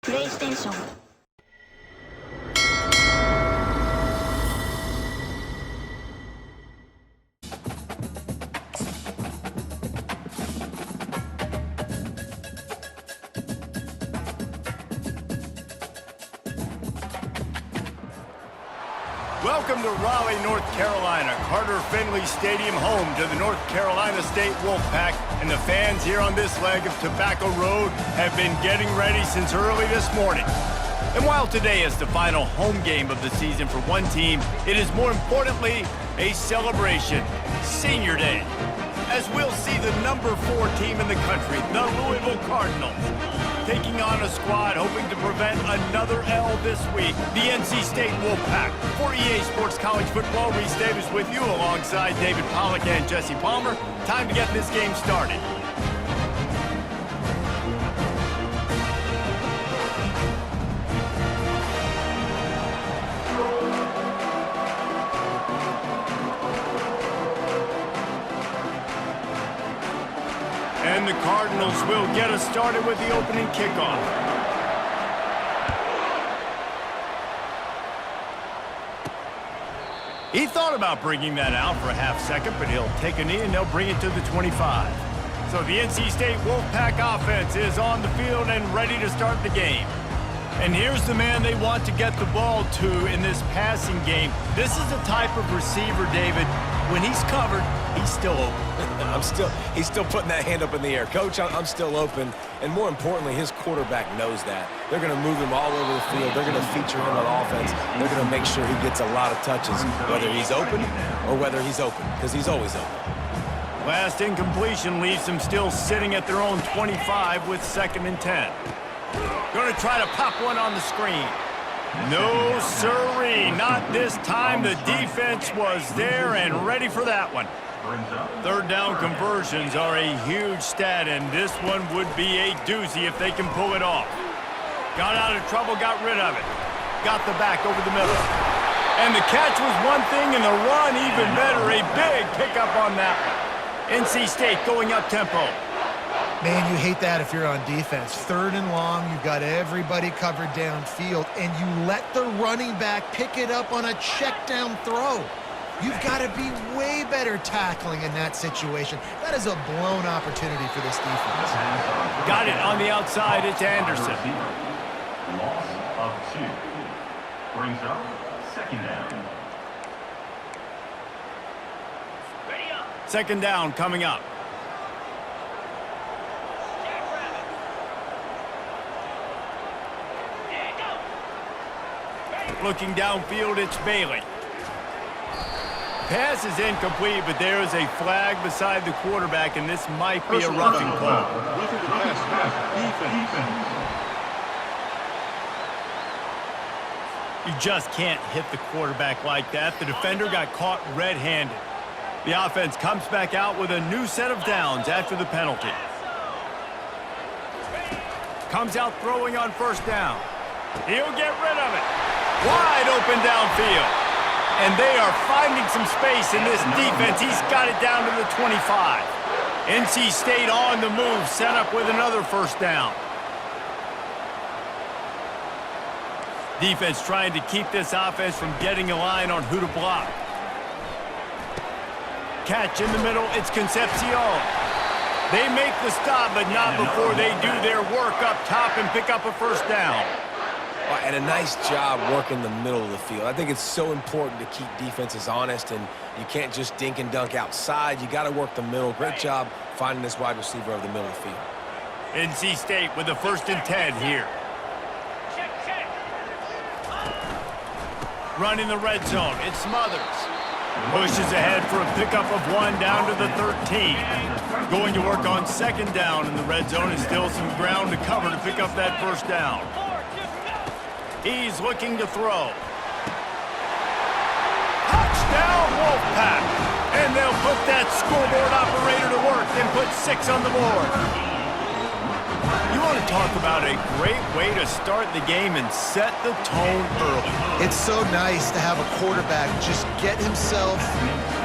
PlayStation. Welcome to Raleigh, North Carolina, Carter Finley Stadium, home to the North Carolina State Wolfpack, and the fans here on this leg of Tobacco Road have been getting ready since early this morning. And while today is the final home game of the season for one team, it is more importantly a celebration, Senior Day, as we'll see the number 4 team in the country, the Louisville Cardinals, taking on a squad hoping to prevent another L this week, the NC State Wolfpack. For EA Sports College Football, Reese Davis with you alongside David Pollack and Jesse Palmer. Time to get this game started. And the Cardinals will get us started with the opening kickoff. He thought about bringing that out for a half second, but he'll take a knee and they'll bring it to the 25. So the NC State Wolfpack offense is on the field and ready to start the game. And here's the man they want to get the ball to in this passing game. This is the type of receiver, David, when he's covered, he's still open. He's still putting that hand up in the air. Coach, I'm still open. And more importantly, his quarterback knows that. They're going to move him all over the field. They're going to feature him on offense. They're going to make sure he gets a lot of touches, whether he's open or whether he's open, because he's always open. Last incompletion leaves them still sitting at their own 25 with 2nd and 10. Going to try to pop one on the screen. No, sirree, not this time. The defense was there and ready for that one. 3rd down conversions are a huge stat, and this one would be a doozy if they can pull it off. Got out of trouble, got rid of it. Got the back over the middle. And the catch was one thing, and the run even better. A big pickup on that one. NC State going up tempo. Man, you hate that if you're on defense. 3rd and long, you've got everybody covered downfield, and you let the running back pick it up on a check down throw. You've got to be way better tackling in that situation. That is a blown opportunity for this defense. Got it on the outside. It's Anderson. Loss of 2. Brings up 2nd down. 2nd down coming up. Looking downfield, it's Bailey. Pass is incomplete, but there is a flag beside the quarterback, and this might be a roughing call. You just can't hit the quarterback like that. The defender got caught red-handed. The offense comes back out with a new set of downs after the penalty. Comes out throwing on 1st down. He'll get rid of it. Wide open downfield. And they are finding some space in this defense. He's got it down to the 25. NC State on the move, set up with another 1st down. Defense trying to keep this offense from getting a line on who to block. Catch in the middle, it's Concepcion. They make the stop, but not before they do their work up top and pick up a 1st down. And a nice job working the middle of the field. I think it's so important to keep defenses honest, and you can't just dink and dunk outside. You got to work the middle. Great job finding this wide receiver over the middle of the field. NC State with the 1st and 10 here. Run in the red zone. It's Smothers. Pushes ahead for a pickup of 1 down to the 13. Going to work on 2nd down in the red zone, and still some ground to cover to pick up that 1st down. He's looking to throw. Touchdown, Wolfpack! And they'll put that scoreboard operator to work and put 6 on the board. You want to to talk about a great way to start the game and set the tone early. It's so nice to have a quarterback just get himself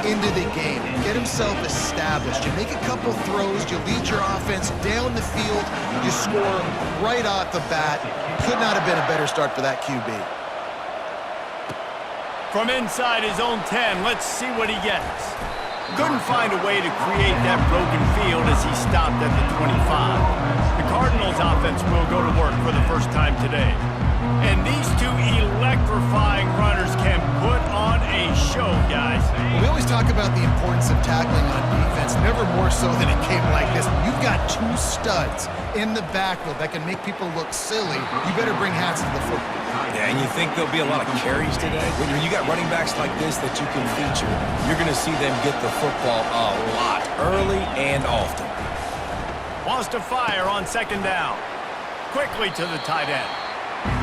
into the game, get himself established. You make a couple throws, you lead your offense down the field, you score right off the bat. Could not have been a better start for that QB. From inside his own 10, let's see what he gets. Couldn't find a way to create that broken field as he stopped at the 25. The Cardinals offense will go to work for the first time today. And these two electrifying runners can put on a show, guys. We always talk about the importance of tackling on defense, never more so than a game like this. When you've got two studs in the backfield that can make people look silly, you better bring hats to the football. Yeah, and you think there'll be a lot of carries today? When you got running backs like this that you can feature, you're going to see them get the football a lot, early and often. Wants to fire on second down. Quickly to the tight end.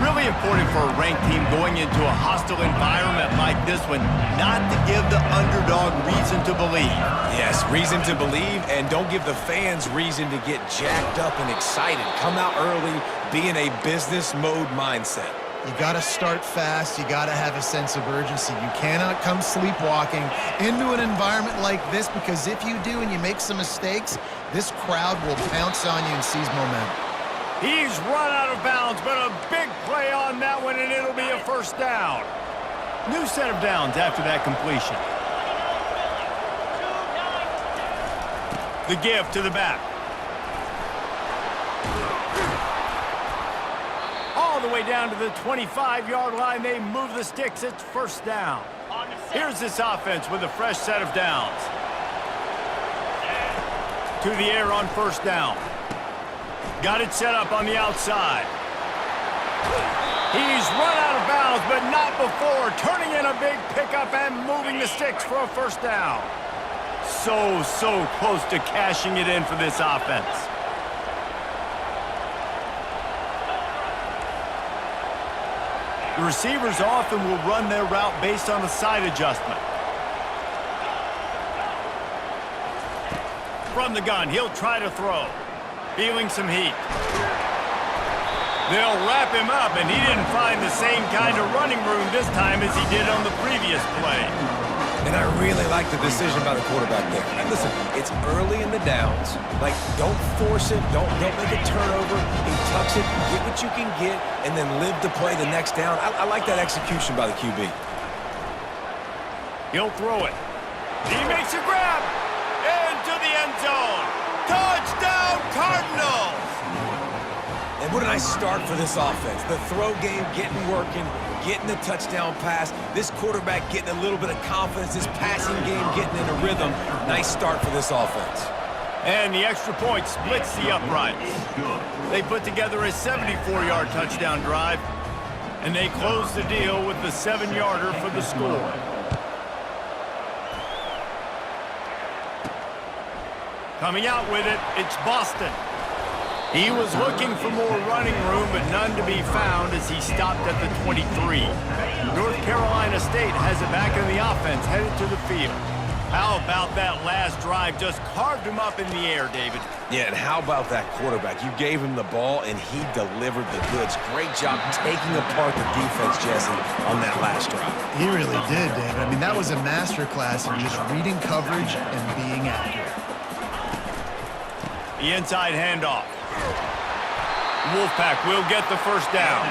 Really important for a ranked team going into a hostile environment like this one, not to give the underdog reason to believe. Yes, reason to believe, and don't give the fans reason to get jacked up and excited. Come out early, be in a business mode mindset. You got to start fast. You got to have a sense of urgency. You cannot come sleepwalking into an environment like this, because if you do and you make some mistakes, this crowd will pounce on you and seize momentum. He's run out of bounds, but a big play on that one, and it'll be a first down. New set of downs after that completion. The give to the back. All the way down to the 25-yard line. They move the sticks. It's first down. Here's this offense with a fresh set of downs. To the air on first down. Got it set up on the outside. He's run out of bounds, but not before. Turning in a big pickup and moving the sticks for a first down. So close to cashing it in for this offense. The receivers often will run their route based on a side adjustment. From the gun, he'll try to throw. Feeling some heat. They'll wrap him up, and he didn't find the same kind of running room this time as he did on the previous play. And I really like the decision by the quarterback there. And listen, it's early in the downs. Like, don't force it. Don't make a turnover. He tucks it, get what you can get, and then live to play the next down. I like that execution by the QB. He'll throw it. He makes a grab into the end zone. Touchdown, Cardinals! And what a nice start for this offense. The throw game getting working, getting the touchdown pass. This quarterback getting a little bit of confidence. This passing game getting in a rhythm. Nice start for this offense. And the extra point splits the uprights. They put together a 74-yard touchdown drive, and they close the deal with the 7-yarder for the score. Coming out with it, it's Boston. He was looking for more running room, but none to be found as he stopped at the 23. North Carolina State has it back in the offense, headed to the field. How about that last drive? Just carved him up in the air, David. Yeah, and how about that quarterback? You gave him the ball, and he delivered the goods. Great job taking apart the defense, Jesse, on that last drive. He really did, David. I mean, that was a masterclass in just reading coverage and being accurate. The inside handoff. Wolfpack will get the first down.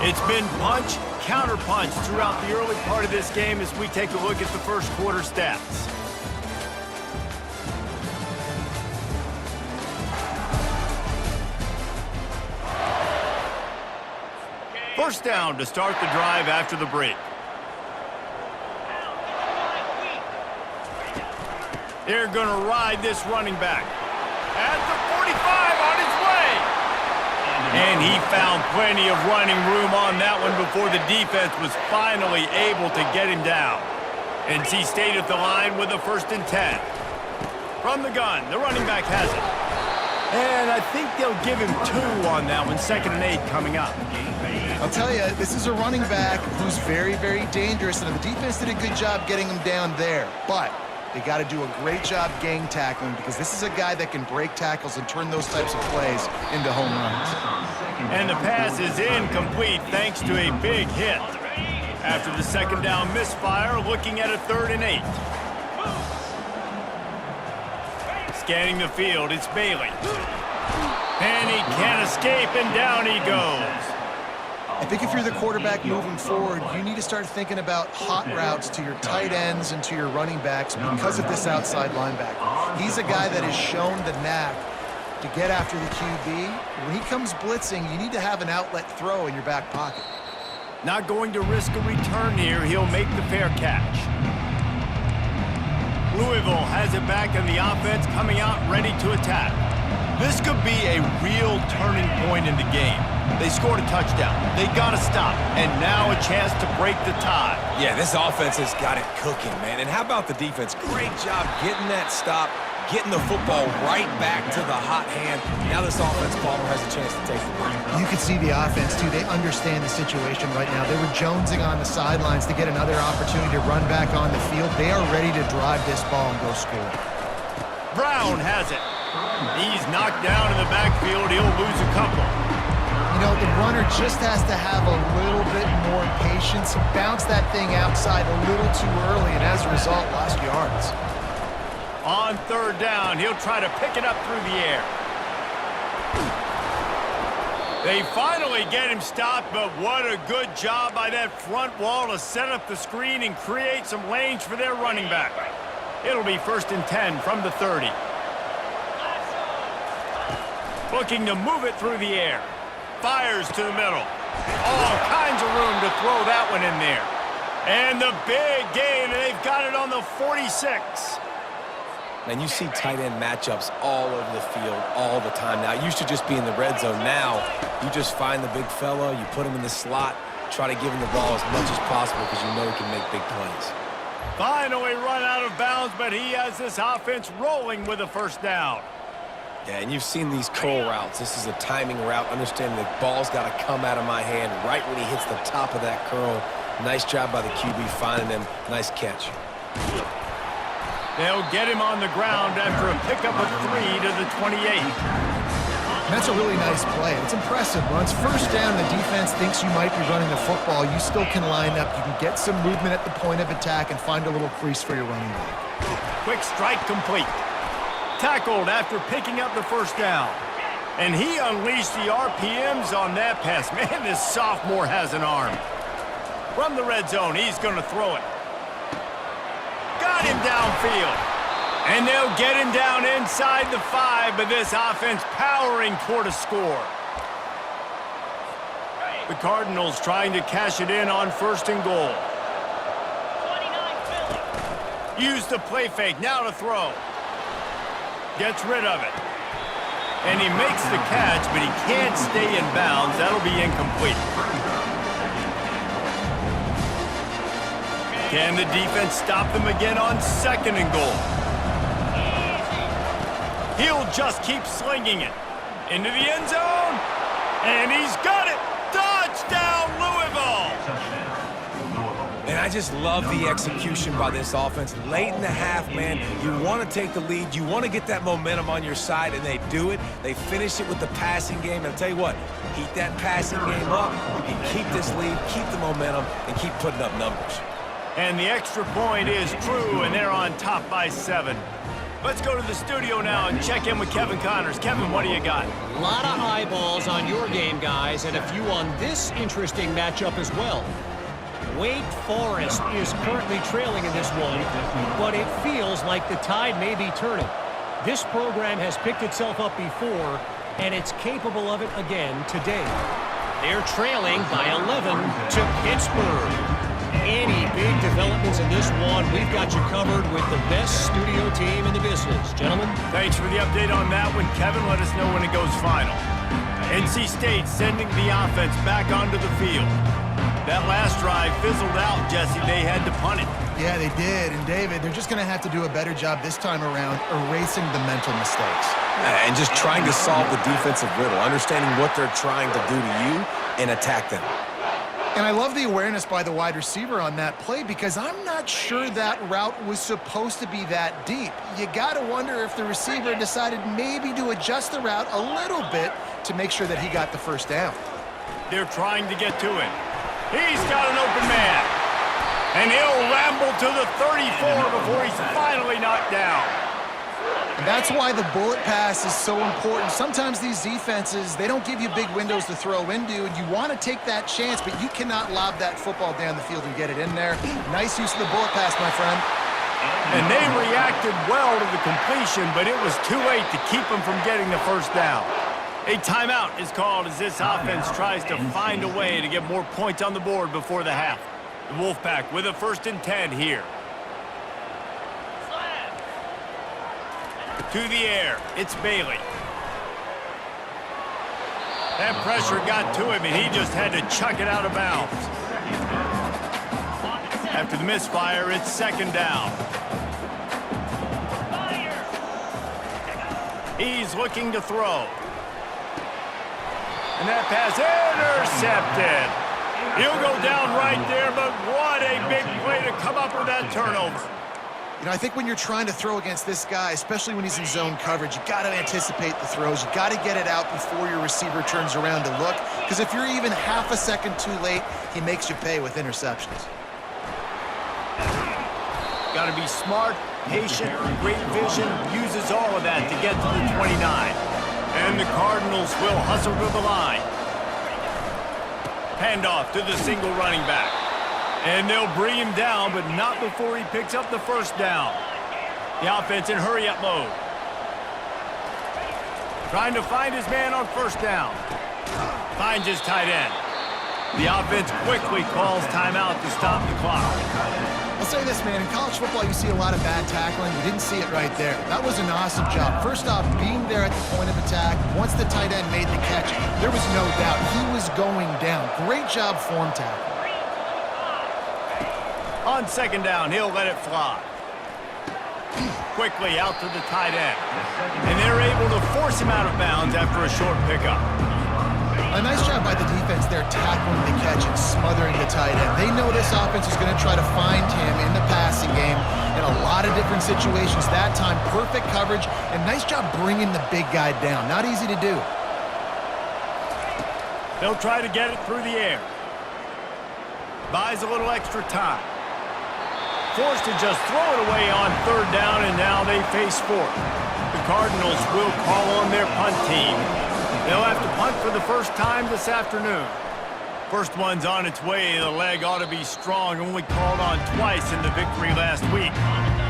It's been punch, counter punch throughout the early part of this game as we take a look at the first quarter stats. First down to start the drive after the break. They're going to ride this running back. At the 45 on his way. And he found plenty of running room on that one before the defense was finally able to get him down. NC State at the line with a 1st and 10. From the gun, the running back has it. And I think they'll give him 2 on that one. 2nd and 8 coming up. I'll tell you, this is a running back who's very, very dangerous, and the defense did a good job getting him down there. But They got to do a great job gang tackling because this is a guy that can break tackles and turn those types of plays into home runs. And the pass is incomplete thanks to a big hit. After the second down misfire, looking at a 3rd and 8. Scanning the field, it's Bailey. And he can't escape, and down he goes. I think if you're the quarterback moving forward, you need to start thinking about hot routes to your tight ends and to your running backs because of this outside linebacker. He's a guy that has shown the knack to get after the QB. When he comes blitzing, you need to have an outlet throw in your back pocket. Not going to risk a return here. He'll make the fair catch. Louisville has it back in the offense, coming out ready to attack. This could be a real turning point in the game. They scored a touchdown. They got to stop. And now a chance to break the tie. Yeah, this offense has got it cooking, man. And how about the defense? Great job getting that stop, getting the football right back to the hot hand. Now this offense, Palmer, has a chance to take the lead. You can see the offense, too. They understand the situation right now. They were jonesing on the sidelines to get another opportunity to run back on the field. They are ready to drive this ball and go score. Brown has it. He's knocked down in the backfield. He'll lose a couple. You know, the runner just has to have a little bit more patience. He bounced that thing outside a little too early, and as a result, lost yards. On 3rd down, he'll try to pick it up through the air. They finally get him stopped, but what a good job by that front wall to set up the screen and create some lanes for their running back. It'll be 1st and 10 from the 30. Looking to move it through the air. Fires to the middle. All kinds of room to throw that one in there. And the big gain, and they've got it on the 46. And you see tight end matchups all over the field all the time now. It used to just be in the red zone. Now you just find the big fella, you put him in the slot, try to give him the ball as much as possible because you know he can make big plays. Finally run out of bounds, but he has this offense rolling with a 1st down. Yeah, and you've seen these curl routes. This is a timing route. Understanding the ball's got to come out of my hand right when he hits the top of that curl. Nice job by the QB finding him. Nice catch. They'll get him on the ground after a pickup of 3 to the 28. That's a really nice play. It's impressive. Once 1st down, the defense thinks you might be running the football. You still can line up. You can get some movement at the point of attack and find a little crease for your running back. Quick strike complete. Tackled after picking up the 1st down. And he unleashed the RPMs on that pass. Man, this sophomore has an arm. From the red zone, he's going to throw it. Got him downfield. And they'll get him down inside the 5, but this offense powering toward a score. The Cardinals trying to cash it in on 1st and goal. Use the play fake, now to throw. Gets rid of it. And he makes the catch, but he can't stay in bounds. That'll be incomplete. Can the defense stop them again on 2nd and goal? He'll just keep slinging it. Into the end zone. And he's got it. Touchdown, Louisville! And I just love the execution by this offense. Late in the half, man, you want to take the lead. You want to get that momentum on your side, and they do it. They finish it with the passing game. And I'll tell you what, heat that passing game up. You can keep this lead, keep the momentum, and keep putting up numbers. And the extra point is true, and they're on top by 7. Let's go to the studio now and check in with Kevin Connors. Kevin, what do you got? A lot of eyeballs on your game, guys, and a few on this interesting matchup as well. Wake Forest is currently trailing in this one, but it feels like the tide may be turning. This program has picked itself up before, and it's capable of it again today. They're trailing by 11 to Pittsburgh. Any big developments in this one, we've got you covered with the best studio team in the business. Gentlemen? Thanks for the update on that one, Kevin. Let us know when it goes final. NC State sending the offense back onto the field. That last drive fizzled out, Jesse. They had to punt it. Yeah, they did. And, David, they're just going to have to do a better job this time around erasing the mental mistakes. And just trying to solve the defensive riddle, understanding what they're trying to do to you and attack them. And I love the awareness by the wide receiver on that play because I'm not sure that route was supposed to be that deep. You got to wonder if the receiver decided maybe to adjust the route a little bit to make sure that he got the first down. They're trying to get to him. He's got an open man. And he'll ramble to the 34 before he's finally knocked down. And that's why the bullet pass is so important. Sometimes these defenses, they don't give you big windows to throw into, and you want to take that chance, but you cannot lob that football down the field and get it in there. Nice use of the bullet pass, my friend. And they reacted well to the completion, but it was too late to keep them from getting the first down. A timeout is called as this offense tries to find a way to get more points on the board before the half. The Wolfpack with a 1st and 10 here. To the air, it's Bailey. That pressure got to him, and he just had to chuck it out of bounds. After the misfire, it's 2nd down. He's looking to throw. And that pass intercepted. He'll go down right there, but what a big play to come up with that turnover. You know, I think when you're trying to throw against this guy, especially when he's in zone coverage, you got to anticipate the throws. You got to get it out before your receiver turns around to look, because if you're even half a second too late, he makes you pay with interceptions. Got to be smart, patient, great vision, uses all of that to get to the 29. And the Cardinals will hustle to the line. Handoff to the single running back. And they'll bring him down, but not before he picks up the first down. The offense in hurry-up mode. Trying to find his man on first down. Finds his tight end. The offense quickly calls timeout to stop the clock. I'll say this, man. In college football, you see a lot of bad tackling. You didn't see it right there. That was an awesome job. First off, being there at the point of attack. Once the tight end made the catch, there was no doubt he was going down. Great job form tackle. On 2nd down, he'll let it fly. Quickly out to the tight end. And they're able to force him out of bounds after a short pickup. A nice job by the defense there tackling the catch and smothering the tight end. They know this offense is going to try to find him in the passing game in a lot of different situations. That time, perfect coverage, and nice job bringing the big guy down. Not easy to do. They'll try to get it through the air. Buys a little extra time. Forced to just throw it away on 3rd down, and now they face 4th. The Cardinals will call on their punt team. They'll have to punt for the first time this afternoon. First one's on its way. The leg ought to be strong, only called on twice in the victory last week.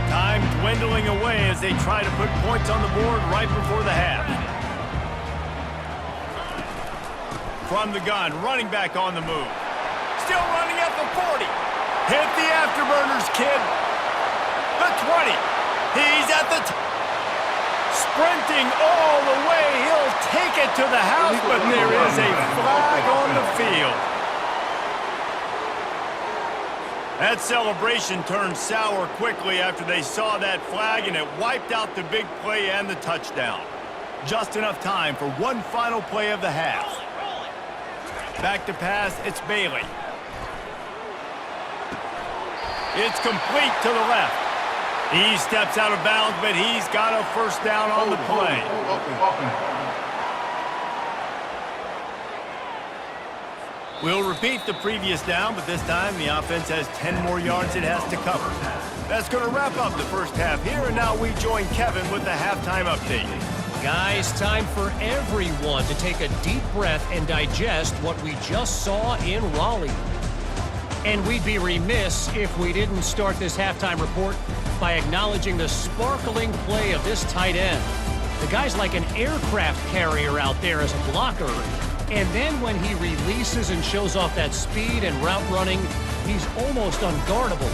Time dwindling away as they try to put points on the board right before the half. From the gun, running back on the move. Still running at the 40. Hit the afterburners, kid. The 20. He's at the sprinting all the way. He'll take it to the house, but there is a flag on the field. That celebration turned sour quickly after they saw that flag, and it wiped out the big play and the touchdown. Just enough time for one final play of the half. Back to pass, it's Bailey. It's complete to the left. He steps out of bounds, but he's got a first down on the play. We'll repeat the previous down, but this time the offense has 10 more yards it has to cover. That's going to wrap up the first half here, and now we join Kevin with the halftime update. Guys, time for everyone to take a deep breath and digest what we just saw in Raleigh. And we'd be remiss if we didn't start this halftime report by acknowledging the sparkling play of this tight end. The guy's like an aircraft carrier out there as a blocker. And then when he releases and shows off that speed and route running, he's almost unguardable.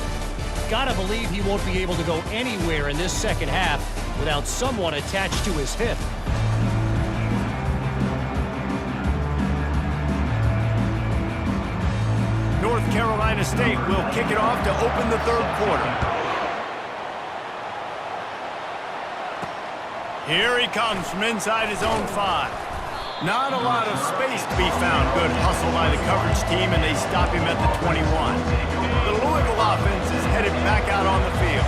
Gotta believe he won't be able to go anywhere in this second half without someone attached to his hip. North Carolina State will kick it off to open the third quarter. Here he comes from inside his own 5. Not a lot of space to be found. Good hustle by the coverage team, and they stop him at the 21. The Louisville offense is headed back out on the field.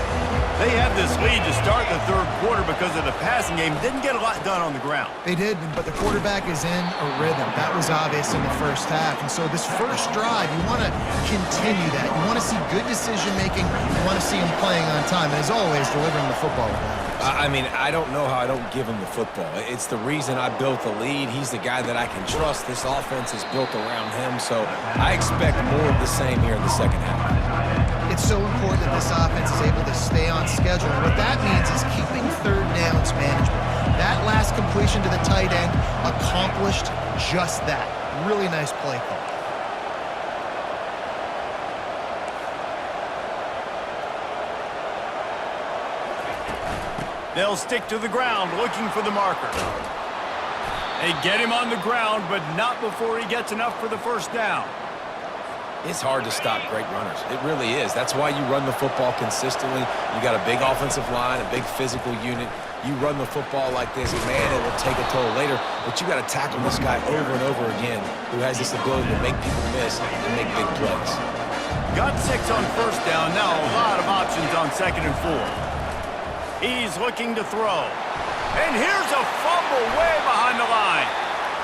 They had this lead to start the third quarter because of the passing game. Didn't get a lot done on the ground. They did, but the quarterback is in a rhythm. That was obvious in the first half. And so this first drive, you want to continue that. You want to see good decision-making. You want to see him playing on time. And as always, delivering the football. I mean, I don't know how I don't give him the football. It's the reason I built the lead. He's the guy that I can trust. This offense is built around him. So I expect more of the same here in the second half. It's so important that this offense is able to stay on schedule. And what that means is keeping third downs management. That last completion to the tight end accomplished just that. Really nice play call. They'll stick to the ground looking for the marker. They get him on the ground, but not before he gets enough for the first down. It's hard to stop great runners. It really is. That's why you run the football consistently. You got a big offensive line, a big physical unit. You run the football like this, man, it will take a toll later. But you got to tackle this guy over and over again who has this ability to make people miss and make big plays. Got 6 on first down. Now a lot of options on 2nd and 4. He's looking to throw. And here's a fumble way behind the line.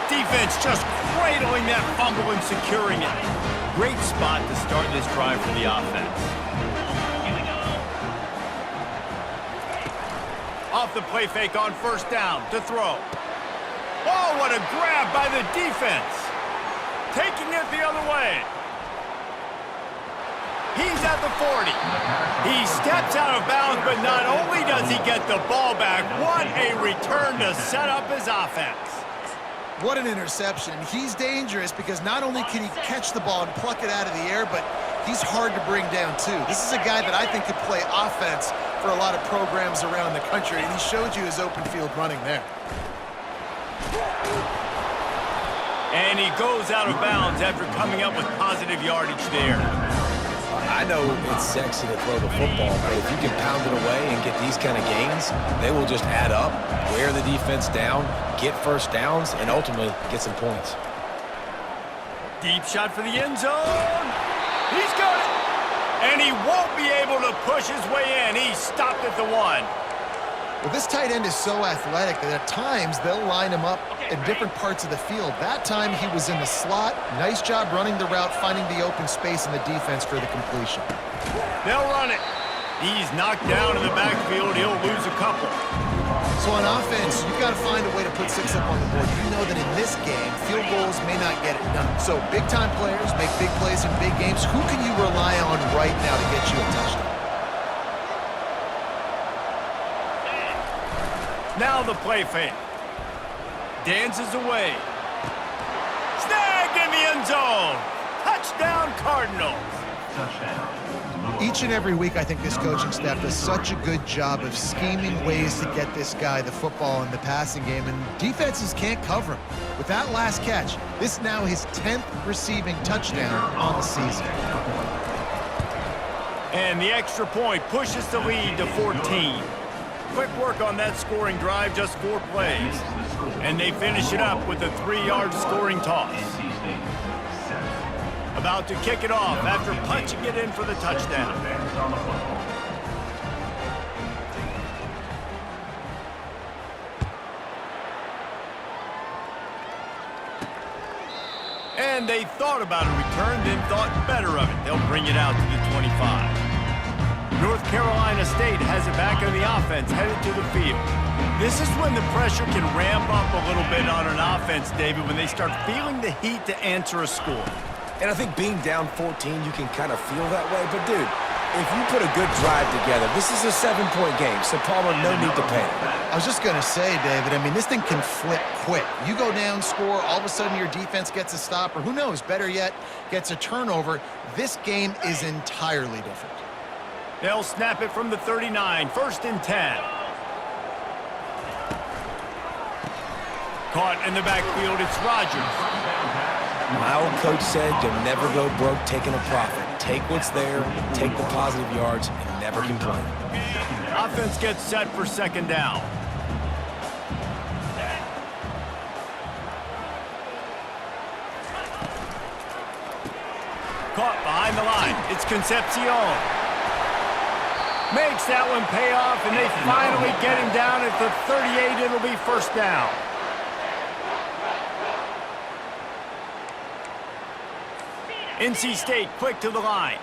Defense just cradling that fumble and securing it. Great spot to start this drive for the offense. Off the play fake on first down to throw. Oh, what a grab by the defense. Taking it the other way. He's at the 40. He steps out of bounds, but not only does he get the ball back, what a return to set up his offense. What an interception. He's dangerous because not only can he catch the ball and pluck it out of the air, but he's hard to bring down too. This is a guy that I think could play offense for a lot of programs around the country, and he showed you his open field running there. And he goes out of bounds after coming up with positive yardage there. I know it's sexy to throw the football, but if you can pound it away and get these kind of gains, they will just add up, wear the defense down, get first downs, and ultimately get some points. Deep shot for the end zone. He's got it. And he won't be able to push his way in. He stopped at the 1. Well, this tight end is so athletic that at times they'll line him up in different parts of the field. That time he was in the slot. Nice job running the route, finding the open space in the defense for the completion. They'll run it. He's knocked down in the backfield. He'll lose a couple. So on offense, you've got to find a way to put 6 up on the board. You know that in this game, field goals may not get it done. So big-time players make big plays in big games. Who can you rely on right now to get you a touchdown? Now the play fake. Dances away. Snagged in the end zone. Touchdown, Cardinals. Touchdown. Each and every week, I think this coaching staff does such a good job of scheming ways to get this guy the football in the passing game, and defenses can't cover him. With that last catch, this is now his 10th receiving touchdown on the season. And the extra point pushes the lead to 14. Quick work on that scoring drive, just 4 plays. And they finish it up with a 3-yard scoring toss. About to kick it off after punching it in for the touchdown. And they thought about a return, then thought better of it. They'll bring it out to the 25. North Carolina State has it back on the offense, headed to the field. This is when the pressure can ramp up a little bit on an offense, David, when they start feeling the heat to answer a score. And I think being down 14, you can kind of feel that way. But, dude, if you put a good drive together, this is a 7-point game, so Palmer, no need to panic. I was just going to say, David, I mean, this thing can flip quick. You go down, score, all of a sudden your defense gets a stop, or who knows, better yet, gets a turnover. This game is entirely different. They'll snap it from the 39, 1st and 10. Caught in the backfield, it's Rodgers. My old coach said you'll never go broke taking a profit. Take what's there, take the positive yards, and never complain. Offense gets set for 2nd down. caught behind the line. It's Concepcion. Makes that one pay off, and they finally get him down at the 38. It'll be first down. NC State quick to the line.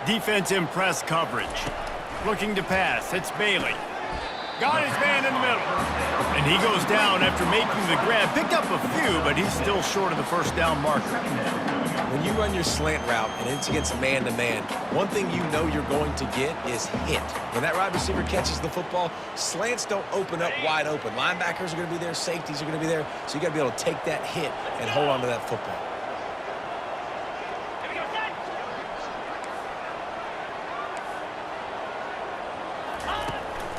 Defense in press coverage. Looking to pass. It's Bailey. Got his man in the middle. And he goes down after making the grab. Picked up a few, but he's still short of the first down marker. When you run your slant route and it's against man-to-man, one thing you know you're going to get is hit. When that wide receiver catches the football, slants don't open up wide open. Linebackers are going to be there. Safeties are going to be there. So you got to be able to take that hit and hold on to that football.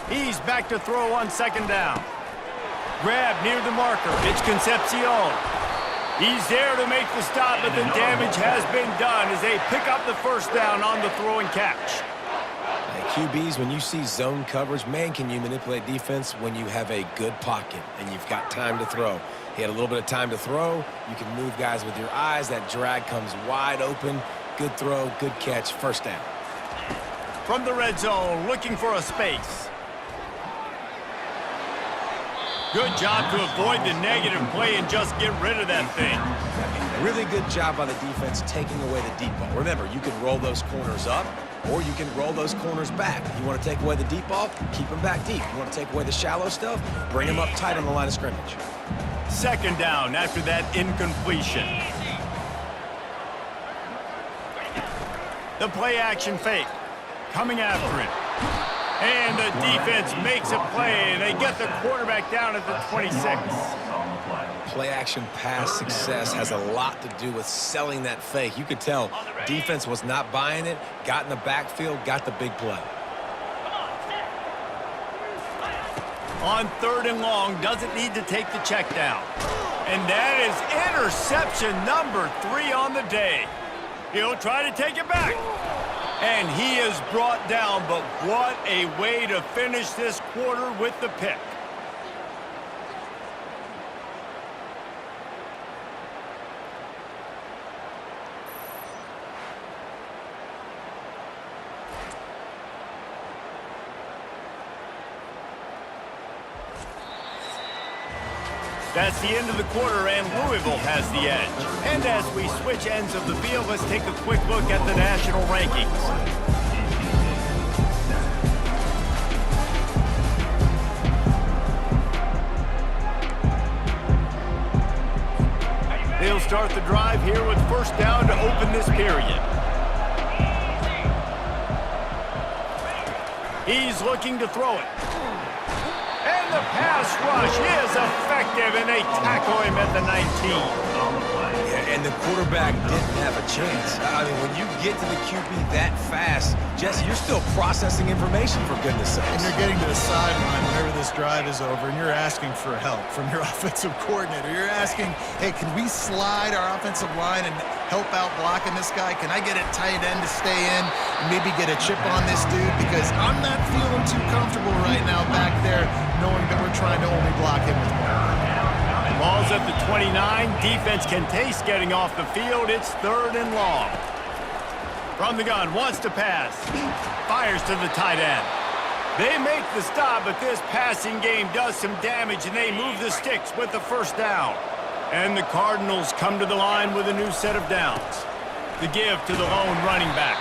He's back to throw on second down. Grab near the marker. It's Concepcion. He's there to make the stop, but the damage has been done as they pick up the first down on the throw and catch. QBs, when you see zone coverage, man, can you manipulate defense when you have a good pocket and you've got time to throw. He had a little bit of time to throw. You can move guys with your eyes. That drag comes wide open. Good throw, good catch, first down. From the red zone, looking for a space. Good job to avoid the negative play and just get rid of that thing. Really good job by the defense taking away the deep ball. Remember, you can roll those corners up or you can roll those corners back. You want to take away the deep ball, keep them back deep. You want to take away the shallow stuff, bring them up tight on the line of scrimmage. Second down after that incompletion. The play action fake. Coming after him. And the defense makes a play, and they get the quarterback down at the 26. Play action pass success has a lot to do with selling that fake. You could tell defense was not buying it, got in the backfield, got the big play. On third and long, doesn't need to take the check down. And that is interception number 3 on the day. He'll try to take it back. And he is brought down, but what a way to finish this quarter with the pick. That's the end of the quarter, and Louisville has the edge. And as we switch ends of the field, let's take a quick look at the national rankings. They'll start the drive here with first down to open this period. He's looking to throw it. And the pass rush is effective, and they tackle him at the 19. Yeah, and the quarterback didn't have a chance. I mean, when you get to the QB that fast, Jesse, you're still processing information, for goodness sakes. And you're getting to the sideline whenever this drive is over, and you're asking for help from your offensive coordinator. You're asking, hey, can we slide our offensive line and help out blocking this guy? Can I get a tight end to stay in and maybe get a chip on this dude? Because I'm not feeling too comfortable right now back there knowing that we're trying to only block him with one. Ball's at the 29. Defense can taste getting off the field. It's third and long. From the gun, wants to pass. Fires to the tight end. They make the stop, but this passing game does some damage, and they move the sticks with the first down. And the Cardinals come to the line with a new set of downs. The give to the lone running back.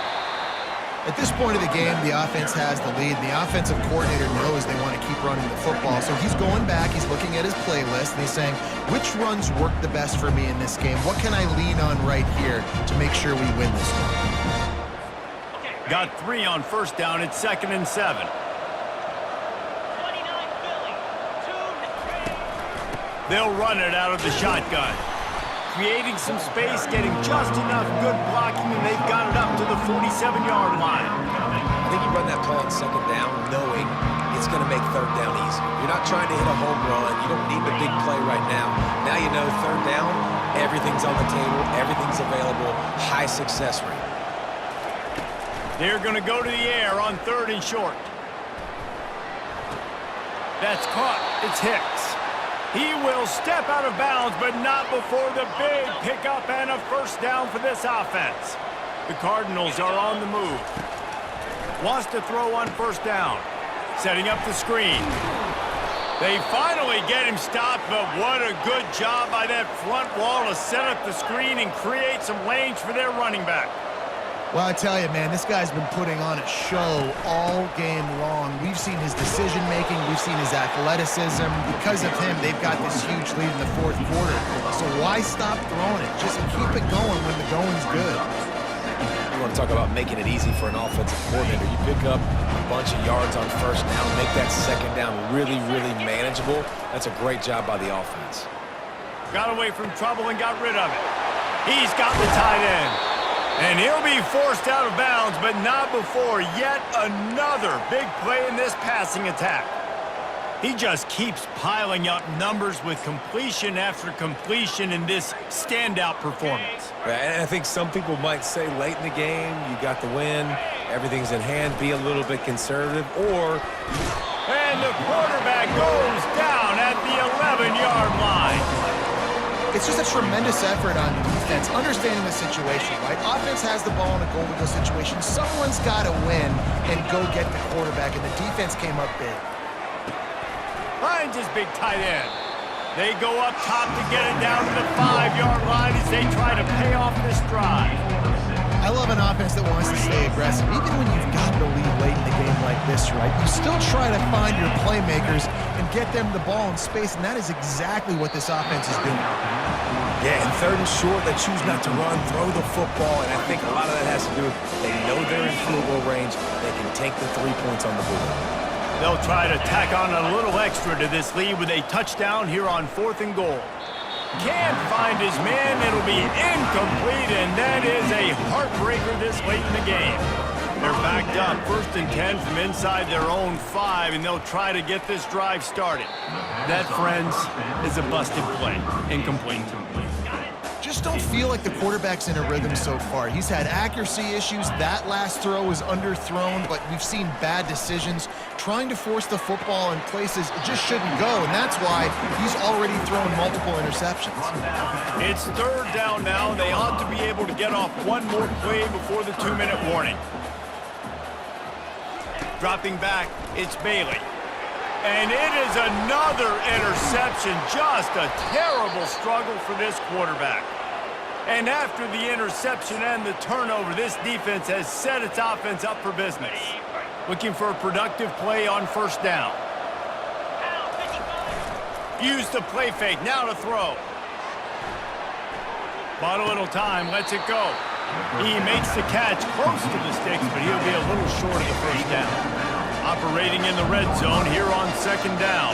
At this point of the game, the offense has the lead. The offensive coordinator knows they want to keep running the football. So he's going back, he's looking at his playlist, and he's saying, which runs work the best for me in this game? What can I lean on right here to make sure we win this one? Got 3 on first down. It's 2nd and 7. They'll run it out of the shotgun. Creating some space, getting just enough good blocking, and they've got it up to the 47-yard line. I think you run that play on second down knowing it's going to make third down easy. You're not trying to hit a home run. You don't need the big play right now. Now you know third down, everything's on the table, everything's available, high success rate. They're going to go to the air on 3rd and short. That's caught. It's Hicks. He will step out of bounds, but not before the big pickup and a first down for this offense. The Cardinals are on the move. Wants to throw on first down. Setting up the screen. They finally get him stopped, but what a good job by that front wall to set up the screen and create some lanes for their running back. Well, I tell you, man, this guy's been putting on a show all game long. We've seen his decision-making. We've seen his athleticism. Because of him, they've got this huge lead in the fourth quarter. So why stop throwing it? Just keep it going when the going's good. You want to talk about making it easy for an offensive coordinator. You pick up a bunch of yards on first down, make that second down really, really manageable. That's a great job by the offense. Got away from trouble and got rid of it. He's got the tight end. And he'll be forced out of bounds, but not before yet another big play in this passing attack. He just keeps piling up numbers with completion after completion in this standout performance. And I think some people might say late in the game, you got the win, everything's in hand, be a little bit conservative, or... And the quarterback goes down at the 11-yard line. It's just a tremendous effort on defense, understanding the situation, right? Offense has the ball in a goal-to-go situation. Someone's got to win and go get the quarterback, and the defense came up big. Finds his big tight end. They go up top to get it down to the 5-yard line as they try to pay off this drive. I love an offense that wants to stay aggressive. Even when you've got the lead late in the game like this, right? You still try to find your playmakers and get them the ball in space, and that is exactly what this offense is doing. Yeah, and third and short, they choose not to run, throw the football, and I think a lot of that has to do with they know they're in field goal range. They can take the 3 points on the board. They'll try to tack on a little extra to this lead with a touchdown here on 4th and goal. Can't find his man. It'll be incomplete, and that is a heartbreaker this late in the game. They're backed up 1st and 10 from inside their own 5, and they'll try to get this drive started. That, friends, is a busted play. Incomplete. Just don't feel like the quarterback's in a rhythm so far. He's had accuracy issues. That last throw was underthrown, but we've seen bad decisions, trying to force the football in places it just shouldn't go, and that's why he's already thrown multiple interceptions. It's 3rd down now. They ought to be able to get off one more play before the 2-minute warning. Dropping back, it's Bailey. And it is another interception. Just a terrible struggle for this quarterback. And after the interception and the turnover, this defense has set its offense up for business. Looking for a productive play on 1st down. Use the play fake, now to throw. Bought a little time, lets it go. He makes the catch close to the sticks, but he'll be a little short of the first down. Operating in the red zone here on 2nd down.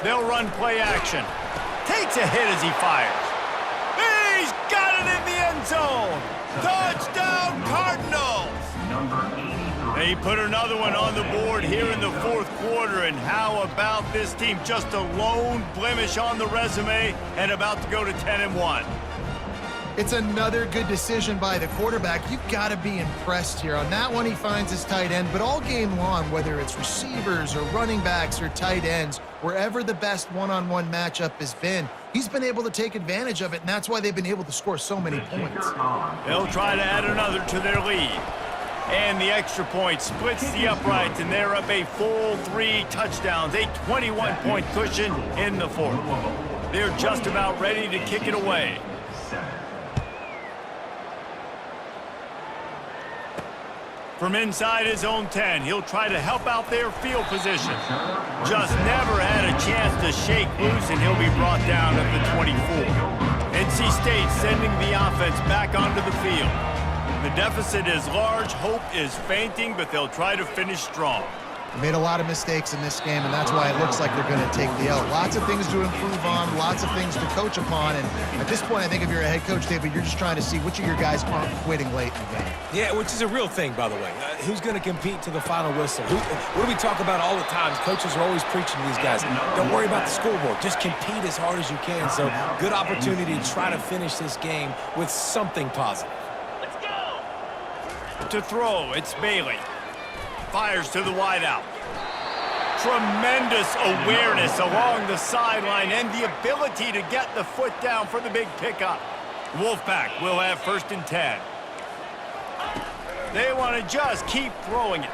They'll run play action. Takes a hit as he fires. He's got it in the end zone. Touchdown, Cardinals! They put another one on the board here in the 4th quarter, and how about this team? Just a lone blemish on the resume and about to go to 10-1. It's another good decision by the quarterback. You've got to be impressed here. On that one, he finds his tight end, but all game long, whether it's receivers or running backs or tight ends, wherever the best one-on-one matchup has been, he's been able to take advantage of it, and that's why they've been able to score so many points. They'll try to add another to their lead. And the extra point splits the uprights, and they're up a full 3 touchdowns, a 21-point cushion in the 4th. They're just about ready to kick it away. From inside his own 10, he'll try to help out their field position. Just never had a chance to shake loose, and he'll be brought down at the 24. NC State sending the offense back onto the field. The deficit is large, hope is fainting, but they'll try to finish strong. Made a lot of mistakes in this game, and that's why it looks like they're going to take the L. Lots of things to improve on, lots of things to coach upon, and at this point, I think if you're a head coach, David, you're just trying to see which of your guys aren't quitting late in the game. Yeah, which is a real thing, by the way. Who's going to compete to the final whistle? What do we talk about all the time? Coaches are always preaching to these guys. Don't worry about the scoreboard. Just compete as hard as you can. So, good opportunity to try to finish this game with something positive. Let's go! To throw, it's Bailey. Fires to the wideout. Tremendous awareness along the sideline and the ability to get the foot down for the big pickup. Wolfpack will have 1st and 10. They want to just keep throwing it.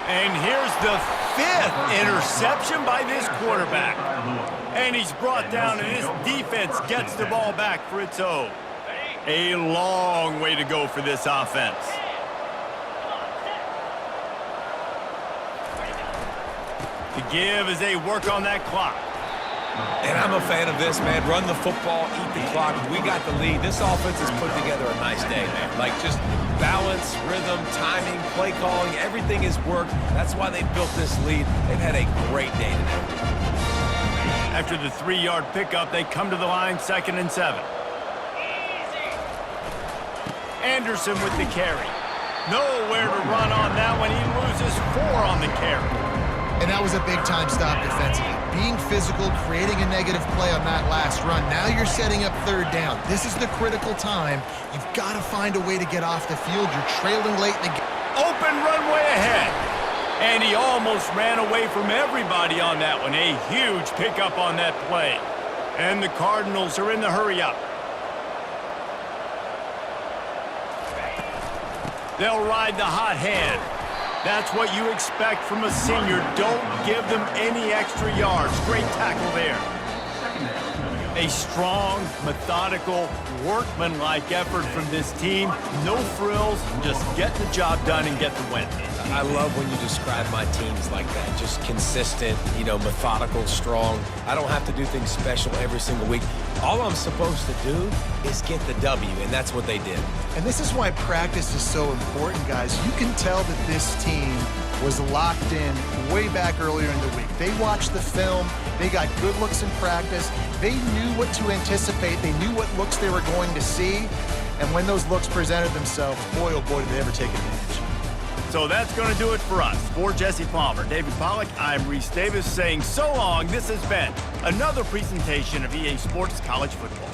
And here's the 5th interception by this quarterback. And he's brought down, and this defense gets the ball back for its own. A long way to go for this offense. To give as they work on that clock. And I'm a fan of this, man. Run the football, eat the clock. We got the lead. This offense has put together a nice day, man. Like, just balance, rhythm, timing, play calling, everything has worked. That's why they built this lead. They've had a great day today. After the 3-yard pickup, they come to the line, 2nd and 7. Anderson with the carry. Nowhere to run on that one. He loses 4 on the carry. And that was a big-time stop defensively. Being physical, creating a negative play on that last run. Now you're setting up 3rd down. This is the critical time. You've got to find a way to get off the field. You're trailing late in the game. Open runway ahead. And he almost ran away from everybody on that one. A huge pickup on that play. And the Cardinals are in the hurry-up. They'll ride the hot hand. That's what you expect from a senior. Don't give them any extra yards. Great tackle there. A strong, methodical, workmanlike effort from this team. No frills, just get the job done and get the win. I love when you describe my teams like that. Just consistent, methodical, strong. I don't have to do things special every single week. All I'm supposed to do is get the W, and that's what they did. And this is why practice is so important, guys. You can tell that this team was locked in way back earlier in the week. They watched the film. They got good looks in practice. They knew what to anticipate. They knew what looks they were going to see. And when those looks presented themselves, boy, oh boy, did they ever take advantage. So that's going to do it for us. For Jesse Palmer, David Pollack, I'm Reese Davis saying so long. This has been another presentation of EA Sports College Football.